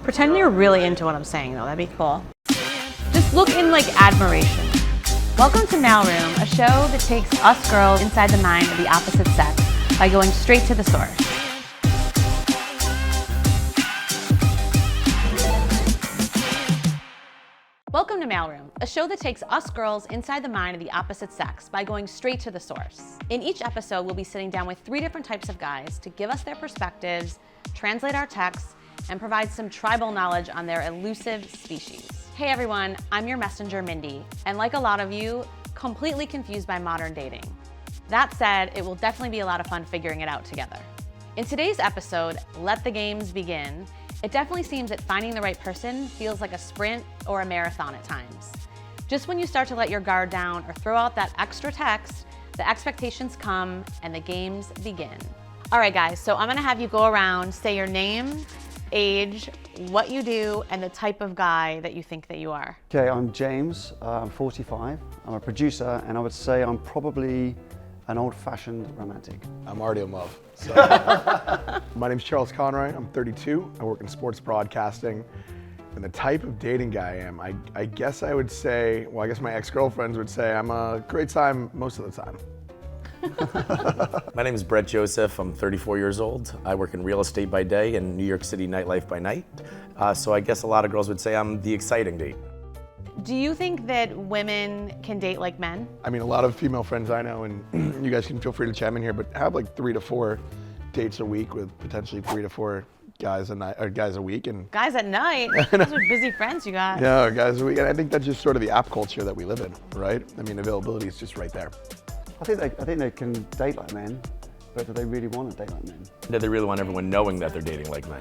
Pretend you're really into what I'm saying, though. That'd be cool. Just look in, like, admiration. Welcome to Mailroom, a show that takes us girls inside the mind of the opposite sex by going straight to the source. Welcome to Mailroom, a show that takes us girls inside the mind of the opposite sex by going straight to the source. In each episode, we'll be sitting down with 3 different types of guys to give us their perspectives, translate our texts, and provide some tribal knowledge on their elusive species. Hey everyone, I'm your messenger, Mindy, and like a lot of you, completely confused by modern dating. That said, it will definitely be a lot of fun figuring it out together. In today's episode, Let the Games Begin, it definitely seems that finding the right person feels like a sprint or a marathon at times. Just when you start to let your guard down or throw out that extra text, the expectations come and the games begin. All right guys, so I'm gonna have you go around, say your name, age, what you do, and the type of guy that you think that you are. Okay, I'm James, I'm 45, I'm a producer, and I would say I'm probably an old-fashioned romantic. I'm already in love. So. My name's Charles Conroy, I'm 32, I work in sports broadcasting, and the type of dating guy I am, I guess I would say, well I guess my ex-girlfriends would say I'm a great time most of the time. My name is Brett Joseph. I'm 34 years old. I work in real estate by day and New York City nightlife by night. So I guess a lot of girls would say I'm the exciting date. Do you think that women can date like men? I mean, a lot of female friends I know, and you guys can feel free to chime in here, but have like 3 to 4 dates a week with potentially 3 to 4 guys a night, or guys a week. And Guys at night? Those are busy friends you got. yeah, guys a week. And I think that's just sort of the app culture that we live in, right? I mean, availability is just right there. I think they can date like men, but do they really want to date like men? Do they really want everyone knowing that they're dating like men?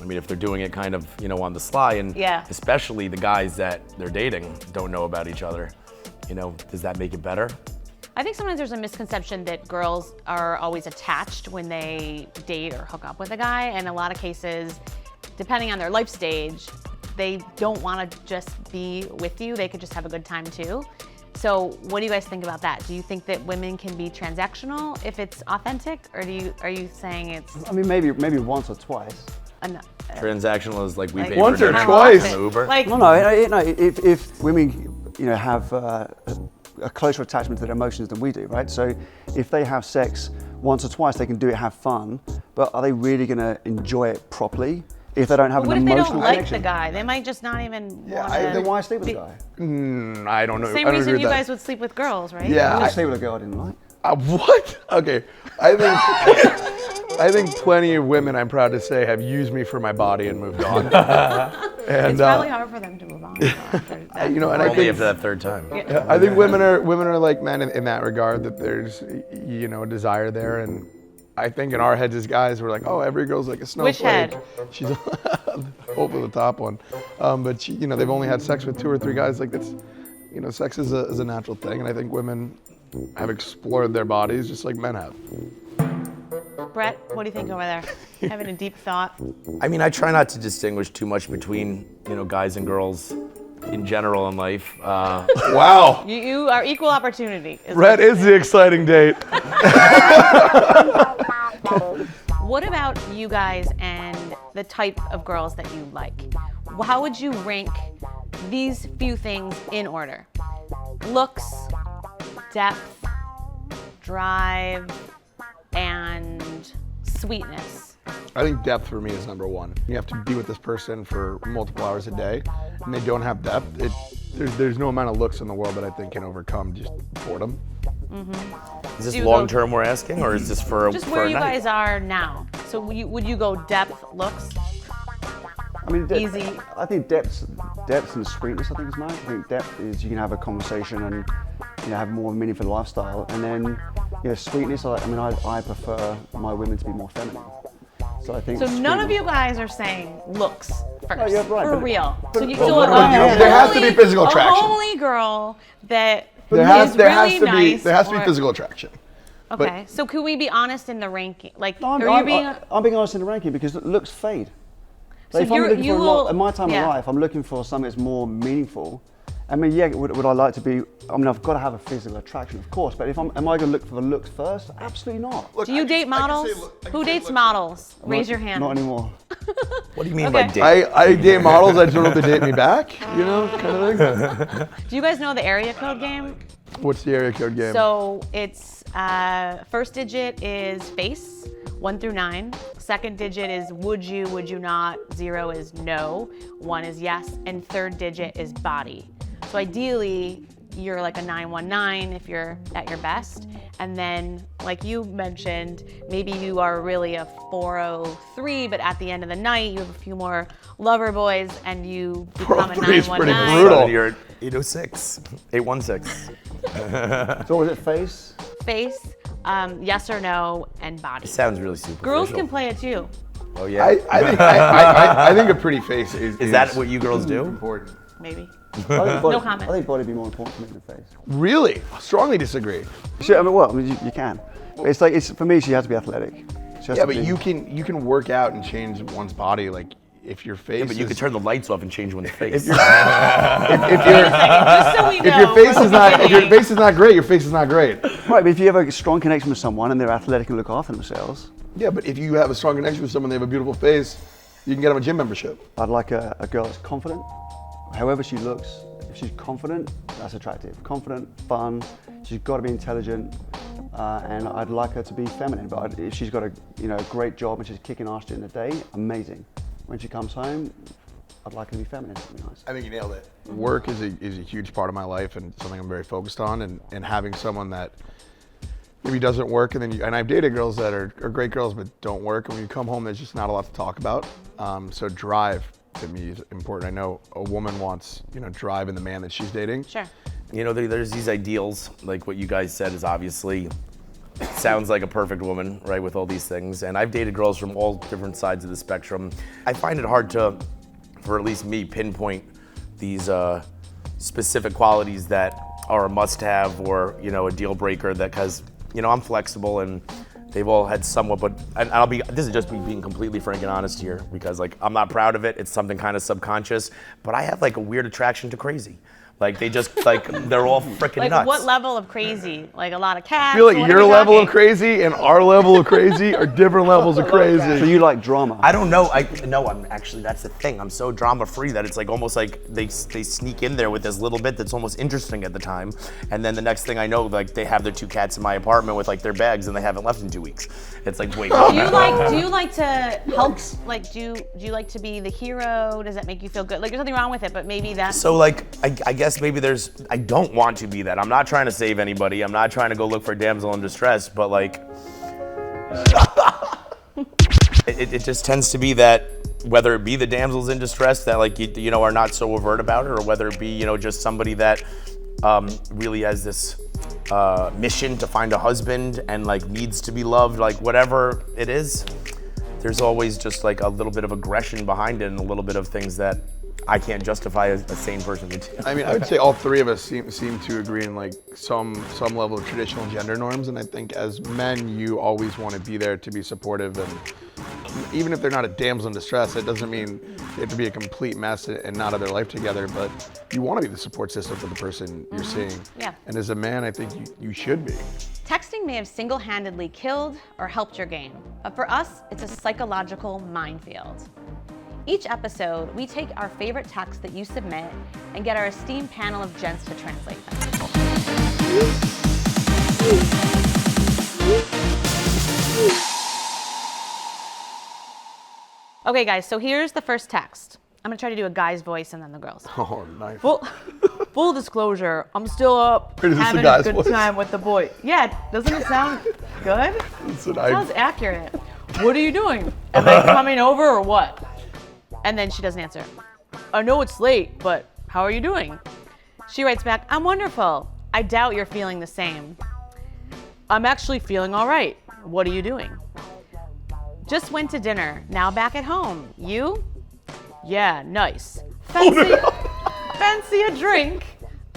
I mean, if they're doing it kind of, on the sly, and especially the guys that they're dating don't know about each other, does that make it better? I think sometimes there's a misconception that girls are always attached when they date or hook up with a guy, and in a lot of cases, depending on their life stage, they don't want to just be with you. They could just have a good time too. So what do you guys think about that? Do you think that women can be transactional if it's authentic, or are you saying it's? I mean, maybe once or twice. Transactional is like we pay Once for or dinner twice. from Uber. Like, No. If women, have a closer attachment to their emotions than we do, right? So if they have sex once or twice, they can do it, have fun, but are they really going to enjoy it properly? If they don't have what an if they emotional don't like connection? the guy? They might just not even want Then why sleep with the guy? I don't know. Same I don't reason agree you with that. guys would sleep with girls, right? Yeah. I didn't sleep with a girl I didn't like. What? Okay. I think plenty of women, I'm proud to say, have used me for my body and moved on. And It's probably hard for them to move on. After that. and I Only think after that third time. I think women are like men in that regard, that there's a desire there, and I think in our heads as guys we're like, oh, every girl's like a snowflake. Which head? She's hopefully the top one, but they've only had sex with 2 or 3 guys. Like that's, sex is a natural thing, and I think women have explored their bodies just like men have. Brett, what do you think over there? Having a deep thought. I mean, I try not to distinguish too much between, guys and girls in general in life. Wow. You are equal opportunity. Brett is the exciting date. What about you guys and the type of girls that you like? How would you rank these few things in order? Looks, depth, drive, and sweetness. I think depth for me is number 1. You have to be with this person for multiple hours a day, and they don't have depth. There's no amount of looks in the world that I think can overcome just boredom. Is this Do you long term we're asking, or is this for Just for where a you night? guys are now. So would you go depth, looks? I mean, Easy. I think depth and sweetness, I think is nice. I think depth is you can have a conversation and have more meaningful lifestyle, and then sweetness. I prefer my women to be more feminine. So I think. So none of you guys are saying looks first. No, you're right, for but- real. but- So you, but so what a about you? There has to be homely- physical attraction. A homely girl that There has is to really be nice. physical attraction. Okay, so could we be honest in the ranking? Like, No, are you being? I'm being honest in the ranking because looks fade. So If I'm looking you for will- in my time yeah. of life, I'm looking for something that's more meaningful, I mean, yeah, would I like to be, I mean, I've got to have a physical attraction, of course, but am I going to look for the looks first? Absolutely not. Look, do you date models? Who dates models? Raise your hand. Not anymore. What do you mean by date? I date models, I just don't know if they date me back, you know, kind of thing. Do you guys know the area code game? What's the area code game? So it's first digit is face, 1 through 9. Second digit is would you not. 0 is no. 1 is yes. And third digit is body. So ideally, you're like a 919 if you're at your best. And then, like you mentioned, maybe you are really a 403, but at the end of the night, you have a few more lover boys and you become a 403 is pretty 919. brutal. You're at 806, 816. So was it face? Face, yes or no, and body. It sounds really superficial. Girls can play it too. Oh yeah. I think a pretty face is that what you girls do? important. Maybe. No comment. I think body would be more important to me than face. Really? Strongly disagree. I mean, well, I mean, you can. It's like, for me, she has to be athletic. She has Yeah, to but be- you can work out and change one's body. Like if your face. Yeah, but you is, could turn the lights off and change one's face. if your Just so we know. if your face is not great, your face is not great. Right, but if you have a strong connection with someone and they're athletic and look after themselves, Yeah, but if you have a strong connection with someone, they have a beautiful face, you can get them a gym membership. I'd like a girl that's confident. However she looks, if she's confident, that's attractive. Confident, fun, she's got to be intelligent, and I'd like her to be feminine. But if she's got a great job and she's kicking ass during the day, amazing. When she comes home, I'd like her to be feminine. That'd be nice. I think you nailed it. Work is a huge part of my life and something I'm very focused on, and having someone that maybe doesn't work, and I've dated girls that are great girls but don't work, and when you come home there's just not a lot to talk about. So drive to me is important. I know a woman wants drive in the man that she's dating. Sure. You know, there's these ideals, like what you guys said is obviously sounds like a perfect woman, right, with all these things. And I've dated girls from all different sides of the spectrum. I find it hard to, for at least me, pinpoint these specific qualities that are a must-have or, a deal breaker, that because, I'm flexible and they've all had somewhat, but this is just me being completely frank and honest here, because I'm not proud of it. It's something kind of subconscious, but I have like a weird attraction to crazy. Like they just they're all freaking Like nuts. what level of crazy? Like a lot of cats? I feel like What are your we level of talking? crazy and our level of crazy are different levels of So crazy. you like drama? I don't know. I'm actually, that's the thing. I'm so drama free that it's like almost like they sneak in there with this little bit that's almost interesting at the time, and then the next thing I know, like they have their 2 cats in my apartment with like their bags and they haven't left in 2 weeks. It's like, wait. Do you like to help? Like, do you like to be the hero? Does that make you feel good? Like, there's nothing wrong with it, but maybe that's. So like, I guess maybe I don't want to be that. I'm not trying to save anybody. I'm not trying to go look for a damsel in distress, but like, it just tends to be that whether it be the damsels in distress that like, are not so overt about it, or whether it be, just somebody that really has this mission to find a husband and like needs to be loved, like whatever it is, there's always just like a little bit of aggression behind it and a little bit of things that I can't justify a sane person to do. I mean, I would say all 3 of us seem to agree in like some level of traditional gender norms, and I think as men, you always want to be there to be supportive, and even if they're not a damsel in distress, it doesn't mean they have to be a complete mess and not have their life together, but you want to be the support system for the person you're seeing. Yeah. And as a man, I think you should be. Texting may have single-handedly killed or helped your game, but for us, it's a psychological minefield. Each episode, we take our favorite texts that you submit and get our esteemed panel of gents to translate them. Okay, guys, so here's the first text. I'm gonna try to do a guy's voice and then the girls. Oh, nice. Full disclosure, I'm still up Wait, is this having the a guy's good voice? time with the boy. Yeah, doesn't it sound good? Sounds accurate. What are you doing? Am I coming over or what? And then she doesn't answer. I know it's late, but how are you doing? She writes back, I'm wonderful. I doubt you're feeling the same. I'm actually feeling all right. What are you doing? Just went to dinner. Now back at home. You? Yeah, nice. Fancy a drink?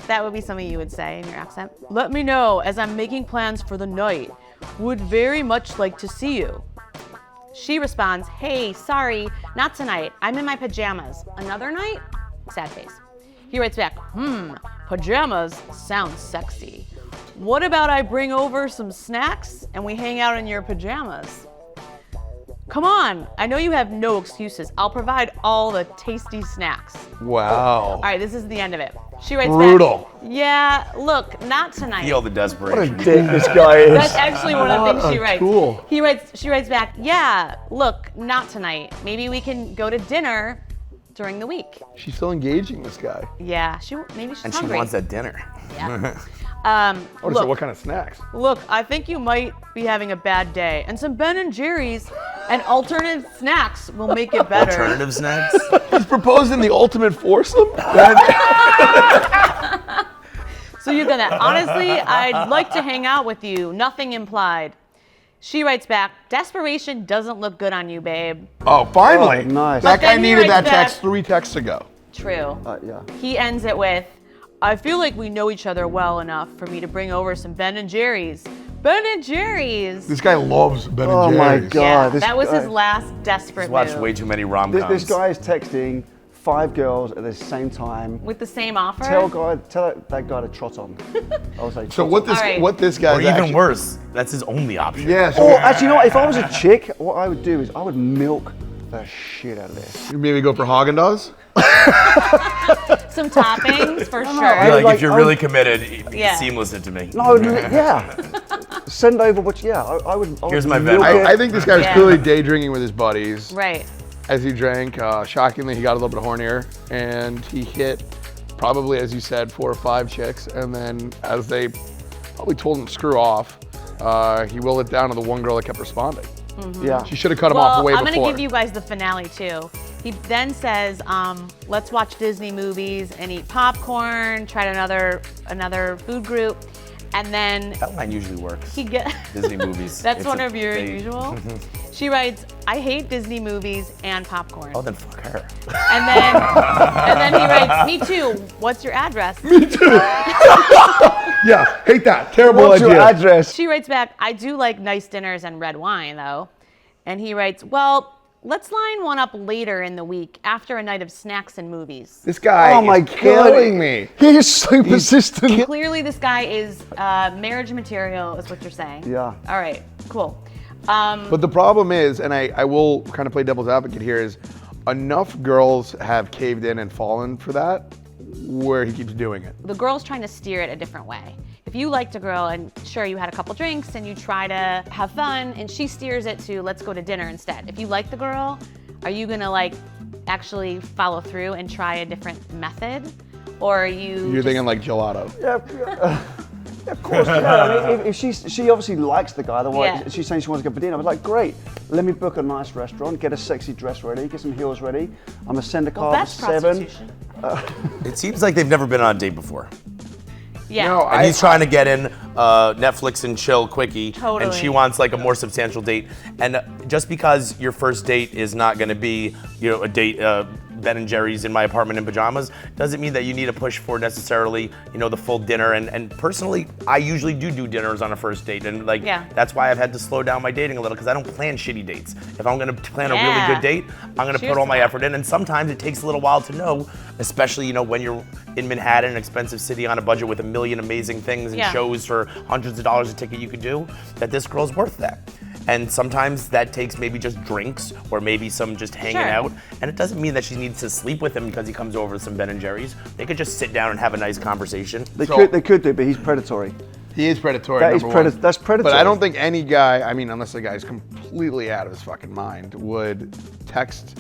That would be something you would say in your accent. Let me know as I'm making plans for the night. Would very much like to see you. She responds, hey, sorry, not tonight. I'm in my pajamas. Another night? Sad face. He writes back, pajamas sounds sexy. What about I bring over some snacks and we hang out in your pajamas? Come on, I know you have no excuses. I'll provide all the tasty snacks. Wow. All right, this is the end of it. She writes Brutal. back, yeah, look, not tonight. Feel the What a desperation. dick this guy is. That's actually one of the things she a writes. tool. She writes back, yeah, look, not tonight. Maybe we can go to dinner during the week. She's still engaging this guy. Yeah, maybe she's And she hungry. wants that dinner. Yeah. So Look, what kind of snacks? look, I think you might be having a bad day, and some Ben & Jerry's and alternative snacks will make it better. Alternative snacks? He's proposing the ultimate foursome? So you're gonna, honestly, I'd like to hang out with you, nothing implied. She writes back, desperation doesn't look good on you, babe. Oh, finally. Oh, nice. That But guy then he needed that writes back- text 3 texts ago. True. Yeah. He ends it with, I feel like we know each other well enough for me to bring over some Ben & Jerry's. Ben & Jerry's. This guy loves Ben Oh and my Jerry's. God. Yeah, this that was guy- his last desperate He's watched move. way too many rom-coms. This guy is texting 5 girls at the same time. With the same offer? Tell that guy to trot on. I was like, So trot what on. this All right. what this guy's Or even actually, worse, that's his only option. Yeah, so Or actually, you know what? If I was a chick, what I would do is I would milk the shit out of this. you maybe go for Haagen-Dazs? Some toppings for sure. I- Like, Like, if you're I really would- committed, Yeah. seamless it to me. No, yeah. Send over what? Yeah, I would. Here's would my milk Venmo. it. I think this guy was Yeah. clearly day drinking with his buddies. Right. As he drank, shockingly, he got a little bit hornier, and he hit probably, as you said, 4 or 5 chicks. And then, as they probably told him to screw off, he willed it down to the one girl that kept responding. Yeah. She should have cut him Well, off way I'm before. gonna give you guys the finale too. He then says, let's watch Disney movies and eat popcorn, try another food group, and then That line usually works. he get Disney movies. That's It's one a of your date. usual. She writes, I hate Disney movies and popcorn. Oh, then fuck her. And then he writes, me too. What's your address? Yeah, hate that. Terrible What's idea. your address? She writes back, I do like nice dinners and red wine though. And he writes, well, let's line one up later in the week after a night of snacks and movies. This guy Oh my is God. killing me. He is so persistent. Clearly this guy is marriage material is what you're saying. Yeah. All right, cool. But the problem is, and I will kind of play devil's advocate here, is enough girls have caved in and fallen for that where he keeps doing it. The girl's trying to steer it a different way. If you liked a girl and sure you had a couple drinks and you try to have fun and she steers it to let's go to dinner instead. If you like the girl, are you gonna like actually follow through and try a different method? Or are you You're just- thinking like gelato. Yeah, of course. Yeah. I mean, if she obviously likes the guy, otherwise Yeah. she's saying she wants to go for dinner. I was like, great. Let me book a nice restaurant, get a sexy dress ready, get some heels ready. I'm gonna send a well, car that's for 7. prostitution. It seems like they've never been on a date before. Yeah. No, And he's trying to get in Netflix and chill quickie. Totally. And she wants like a more substantial date. And just because your first date is not going to be, a date, Ben and Jerry's in my apartment in pajamas, doesn't mean that you need to push for necessarily, the full dinner. And personally, I usually do dinners on a first date. And Yeah. that's why I've had to slow down my dating a little, because I don't plan shitty dates. If I'm going to plan a really Yeah. good date, I'm going to Cheers put all to my that. effort in. And sometimes it takes a little while to know, especially, when you're in Manhattan, an expensive city on a budget with a million amazing things and Yeah. shows for hundreds of dollars a ticket you could do, that this girl's worth that. And sometimes that takes maybe just drinks or maybe some just hanging Sure. out. And it doesn't mean that she needs to sleep with him because he comes over with some Ben and Jerry's. They could just sit down and have a nice conversation. They So- could do, but he's predatory. He is predatory. That is number one. that's predatory. But I don't think any guy, unless the guy's completely out of his fucking mind, would text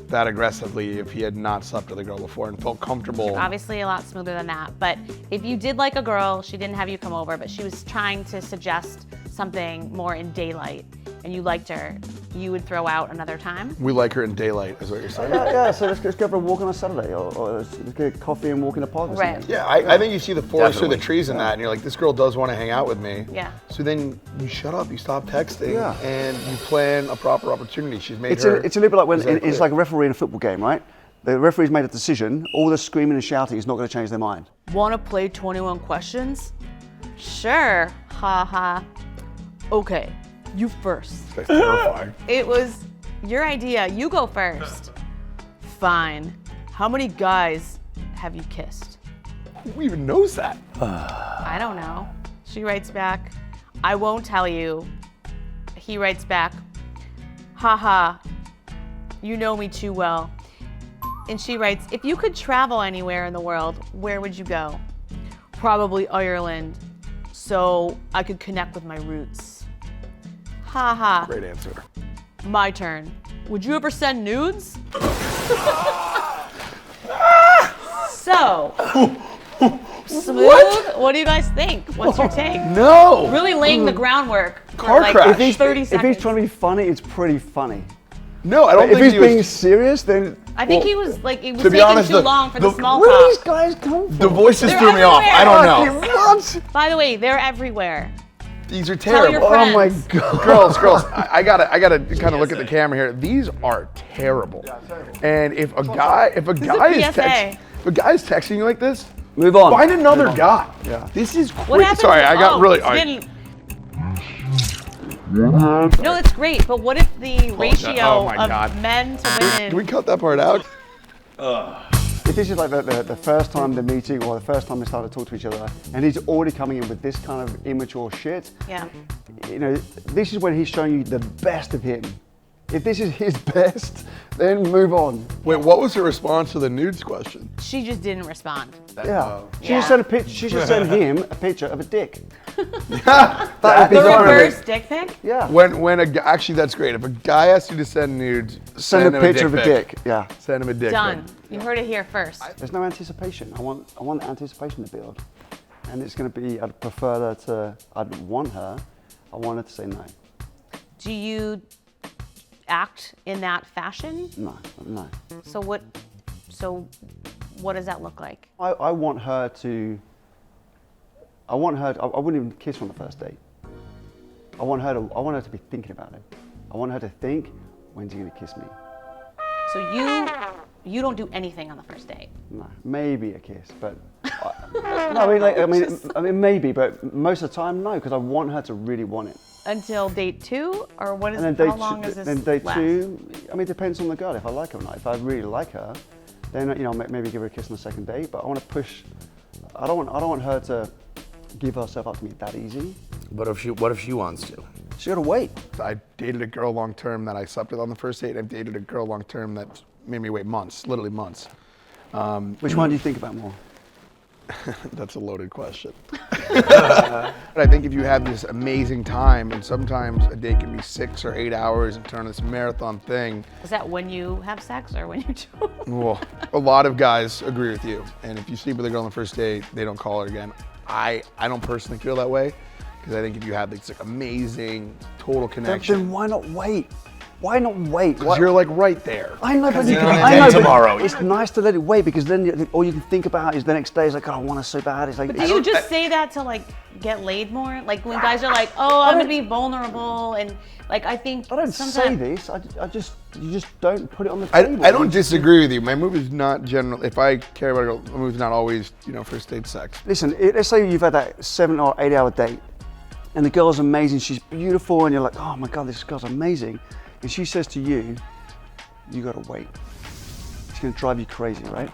that aggressively if he had not slept with a girl before and felt comfortable. Obviously a lot smoother than that. But if you did like a girl, she didn't have you come over, but she was trying to suggest something more in daylight and you liked her, you would throw out another time? We like her in daylight, is what you're saying. Yeah, so let's go for a walk on a Saturday, or let's get coffee and walk in the park or Right. something. Yeah, I think you see the forest through the Definitely. trees in that, and you're like, this girl does want to hang out with me. Yeah. So then you shut up, you stop texting, Yeah. and you plan a proper opportunity. She's made It's her. a little bit like when Exactly. it's like a referee in a football game, right? The referee's made a decision. All the screaming and shouting is not going to change their mind. Wanna play 21 questions? Sure, haha. Okay, you first. That's terrifying. It was your idea, you go first. Fine. How many guys have you kissed? Who even knows that? I don't know. She writes back, I won't tell you. He writes back, haha, you know me too well. And she writes, if you could travel anywhere in the world, where would you go? Probably Ireland, so I could connect with my roots. Haha. Great answer. My turn. Would you ever send nudes? So, smooth. What do you guys think? What's your take? No. Really laying the groundwork for Car like crash. If he's, 30 if seconds. he's trying to be funny, it's pretty funny. No, I But don't if think he's he was. being serious, then I think he was like, it was to be taking honest, too the- long for the small where do these talk. guys come from? The voices They're threw me off. I don't know. What? By the way, they're everywhere. These are Tell your terrible. friends. Oh my god. Girls, I gotta kind of look at the camera here. These are terrible. And if a guy is PSA. texting you like this, Move on. find another Move on. guy. Yeah. This is What crazy. happened? Sorry, I got really. it's getting- No, it's great, but what if the ratio oh my of God. men to Can we women? cut that part out? If this is like the first time they're meeting or the first time they start to talk to each other, and he's already coming in with this kind of immature shit, Yeah. you know, this is when he's showing you the best of him. If this is his best, then move on. Wait, what was her response to the nudes question? She just didn't respond. Yeah. She Yeah. just sent a picture. She just sent him a picture of a dick. That would be The fine. reverse dick pic? Yeah. When actually that's great. If a guy asks you to send nudes, Send him a picture of a pic. dick. Yeah. Send him a dick. Done. pic. You heard it here first. There's no anticipation. I want anticipation to build, and it's going to be. I'd prefer her to. I'd want her. I want her to say no. Do you act in that fashion? No. No. So what does that look like? I want her to. I wouldn't even kiss her on the first date. I want her to be thinking about it. I want her to think, when's he going to kiss me? So you don't do anything on the first date. No, maybe a kiss, but I mean, maybe, but most of the time, no, because I want her to really want it. Until date 2, or what is? And then How long is this? then date last? 2. I mean, it depends on the girl. If I like her or not. If I really like her, then maybe give her a kiss on the second date. But I want to push. I don't want her to give herself up to me that easy. But what if she wants to? She got to wait. I dated a girl long term that I slept with on the first date. I've dated a girl long term that made me wait months, literally months. Which one do you think about more? That's a loaded question. But I think if you have this amazing time, and sometimes a day can be 6 or 8 hours and turn this marathon thing. Is that when you have sex or when you do? Well, a lot of guys agree with you. And if you sleep with a girl on the first date, they don't call her again. I don't personally feel that way, because I think if you have this like amazing total connection, Then why not wait? Why not wait? because you're like right there. I know, but you you're can. gonna I date know, but tomorrow. it's nice to let it wait because then all you can think about is the next day. Is like, oh, I want her so bad. It's like, But do you just say that to like get laid more? Like when guys are like, oh, I'm gonna be vulnerable, and like I think I don't say sometimes this. You just don't put it on the I table. don't disagree with you. My move is not general. If I care about a girl, my move is not always, first date sex. Listen, let's say you've had that 7 or 8 hour date, and the girl's amazing. She's beautiful, and you're like, oh my god, this girl's amazing. And she says to you, you gotta wait. It's gonna drive you crazy, right?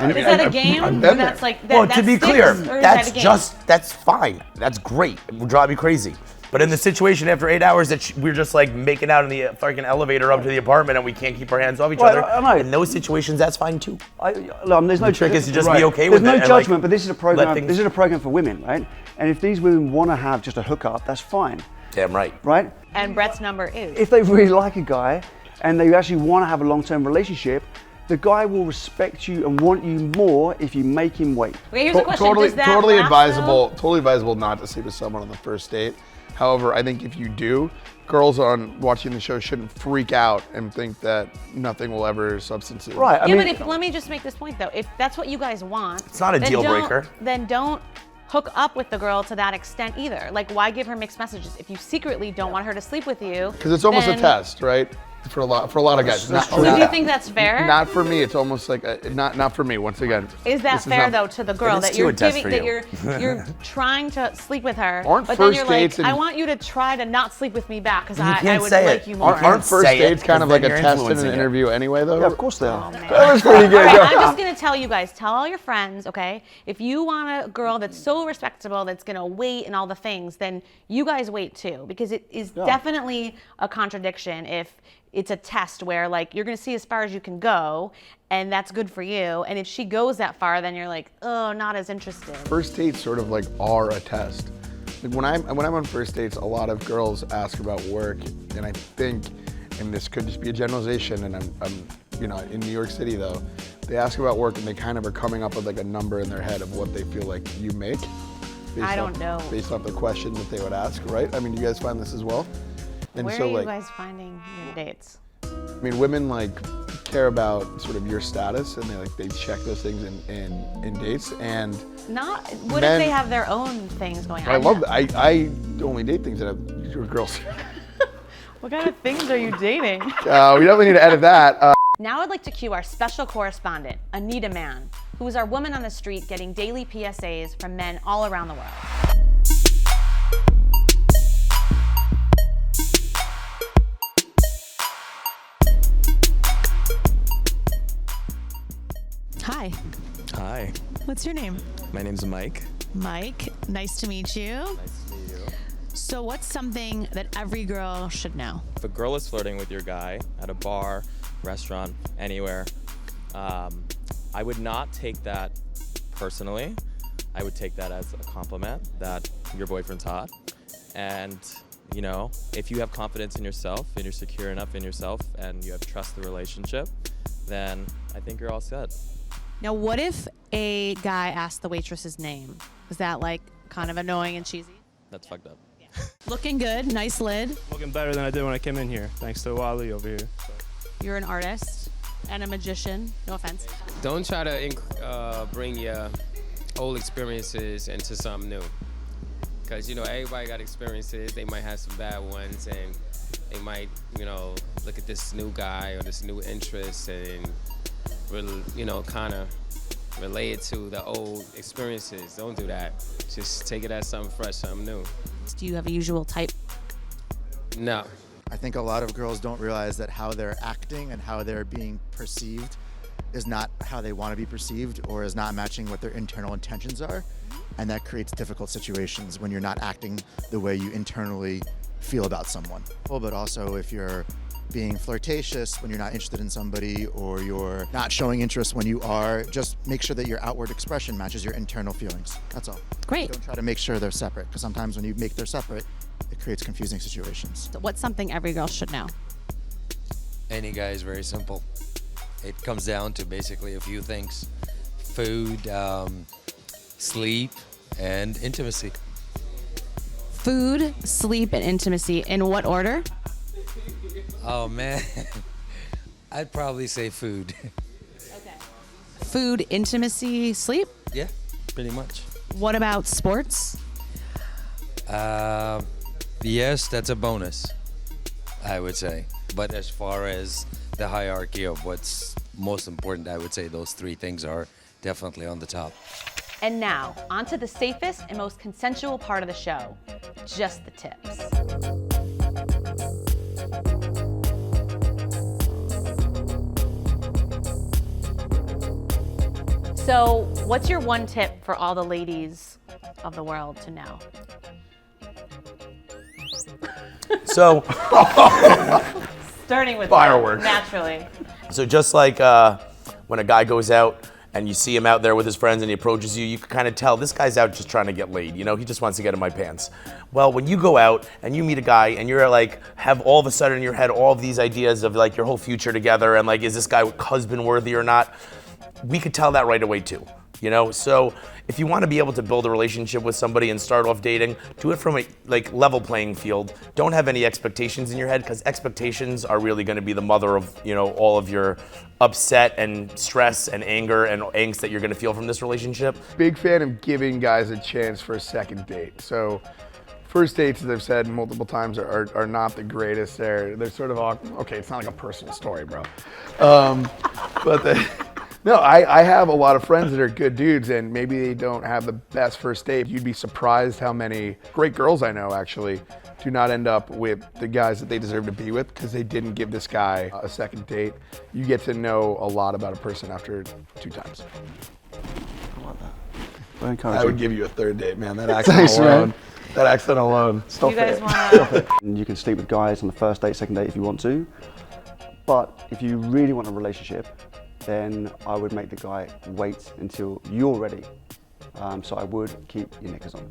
is that a game? I've Or been that's there. like that, Well, that to be sticks, clear, or is that that's a game? that's fine. That's great. It will drive me crazy. But in the situation after 8 hours that we're just like making out in the fucking elevator up to the apartment and we can't keep our hands off each Well, other, I know. in those situations, that's fine too. There's no trick is to just Right. be okay There's with it. no and, judgment, like, but this is a let program. things- This is a program for women, right? And if these women want to have just a hookup, that's fine, Damn right. right? And Brett's number is. If they really like a guy and they actually want to have a long-term relationship, the guy will respect you and want you more if you make him wait. Okay, here's a question. Totally, Does that totally last, advisable. Totally advisable not to sleep with someone on the first date. However, I think if you do, girls on watching the show shouldn't freak out and think that nothing will ever substitute. Right. Yeah, but let me just make this point though. If that's what you guys want, It's not a then deal don't- breaker. Then don't hook up with the girl to that extent either. Like, why give her mixed messages if you secretly don't want her to sleep with you? Because it's almost a then- test, right? for a lot of guys. Not, So do you think that's fair? not for me. It's almost like not for me. Once again, Is that this fair not- though to the girl But it's that too you're intense giving for that you. you're trying to sleep with her, Aren't but then first you're like, dates and- I want you to try to not sleep with me back because I can't would say like it. you more. Aren't first say it, dates kind of because like then a you're test in an influencing it. interview anyway, though? Yeah, of course they are. Oh, man. That was pretty good. All Go. right, I'm just gonna tell you guys. Tell all your friends, okay? If you want a girl that's so respectable, that's gonna wait and all the things, then you guys wait too, because it is definitely a contradiction if it's a test where like you're gonna see as far as you can go, and that's good for you. And if she goes that far, then you're like, oh, not as interested. First dates sort of like are a test. Like when I'm on first dates, a lot of girls ask about work, and I think, and this could just be a generalization, and I'm in New York City though, they ask about work and they kind of are coming up with like a number in their head of what they feel like you make. I don't know. Based off the question that they would ask, right? I mean, do you guys find this as well? And Where so are you like, guys finding your dates? I mean, women like care about sort of your status, and they check those things in dates. And Not. What Men- if they have their own things going on? I love that. I only date things that have your girls. What kind of things are you dating? We definitely need to edit that. Now I'd like to cue our special correspondent, Anita Mann, who is our woman on the street getting daily PSAs from men all around the world. Hi, Hi, what's your name? my name's Mike. Mike, nice to meet you. Nice to meet you. So, what's something that every girl should know? If a girl is flirting with your guy at a bar, restaurant, anywhere, I would not take that personally. I would take that as a compliment that your boyfriend's hot. And, you know, if you have confidence in yourself and you're secure enough in yourself and you have trust in the relationship, then I think you're all set. Now, what if a guy asked the waitress's name? Is that like kind of annoying and cheesy? That's fucked up. Looking good, nice lid. Looking better than I did when I came in here, thanks to Wally over here. So. You're an artist and a magician. No offense. Don't try to bring your old experiences into something new. Because, you know, everybody got experiences. They might have some bad ones, and they might, you know, look at this new guy or this new interest and, you know, kind of relate it to the old experiences. Don't do that. Just take it as something fresh, something new. Do you have a usual type? No. I think a lot of girls don't realize that how they're acting and how they're being perceived is not how they want to be perceived, or is not matching what their internal intentions are. And that creates difficult situations when you're not acting the way you internally feel about someone. But also if you're being flirtatious when you're not interested in somebody, or you're not showing interest when you are, just make sure that your outward expression matches your internal feelings. That's all. Great. Don't try to make sure they're separate, because sometimes when you make they're separate, it creates confusing situations. So what's something every girl should know? Any guy is very simple. It comes down to basically a few things: food, sleep, and intimacy. Food, sleep, and intimacy. In what order? Oh man, I'd probably say food. Food, intimacy, sleep. Yeah, pretty much. What about sports? Yes, that's a bonus, I would say. But as far as the hierarchy of what's most important, I would say those three things are definitely on the top. And now, on to the safest and most consensual part of the show, just the tips. So, what's your one tip for all the ladies of the world to know? So, Starting with Fireworks. naturally. so just like when a guy goes out and you see him out there with his friends and he approaches you, you can kind of tell this guy's out just trying to get laid. You know, he just wants to get in my pants. Well, when you go out and you meet a guy and you're like, have all of a sudden in your head all of these ideas of like your whole future together and like, is this guy husband worthy or not? We could tell that right away too. You know, so if you want to be able to build a relationship with somebody and start off dating, do it from a like level playing field. Don't have any expectations in your head, because expectations are really going to be the mother of, you know, all of your upset and stress and anger and angst that you're going to feel from this relationship. Big fan of giving guys a chance for a second date. So First dates, as I've said multiple times, are not the greatest. They're sort of okay. It's not like a personal story, bro. No, I have a lot of friends that are good dudes, and maybe they don't have the best first date. You'd be surprised how many great girls I know actually do not end up with the guys that they deserve to be with because they didn't give this guy a second date. You get to know a lot about a person after 2 times. I like that. Very encouraging. I would give you a 3rd date, man. That accent alone. That accent alone. Stop You guys it. want to? And you can sleep with guys on the first date, second date if you want to. But if you really want a relationship, then I would make the guy wait until you're ready. So I would keep your knickers on.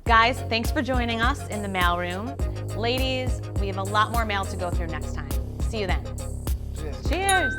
Guys, thanks for joining us in the mailroom. Ladies, we have a lot more mail to go through next time. See you then. Cheers.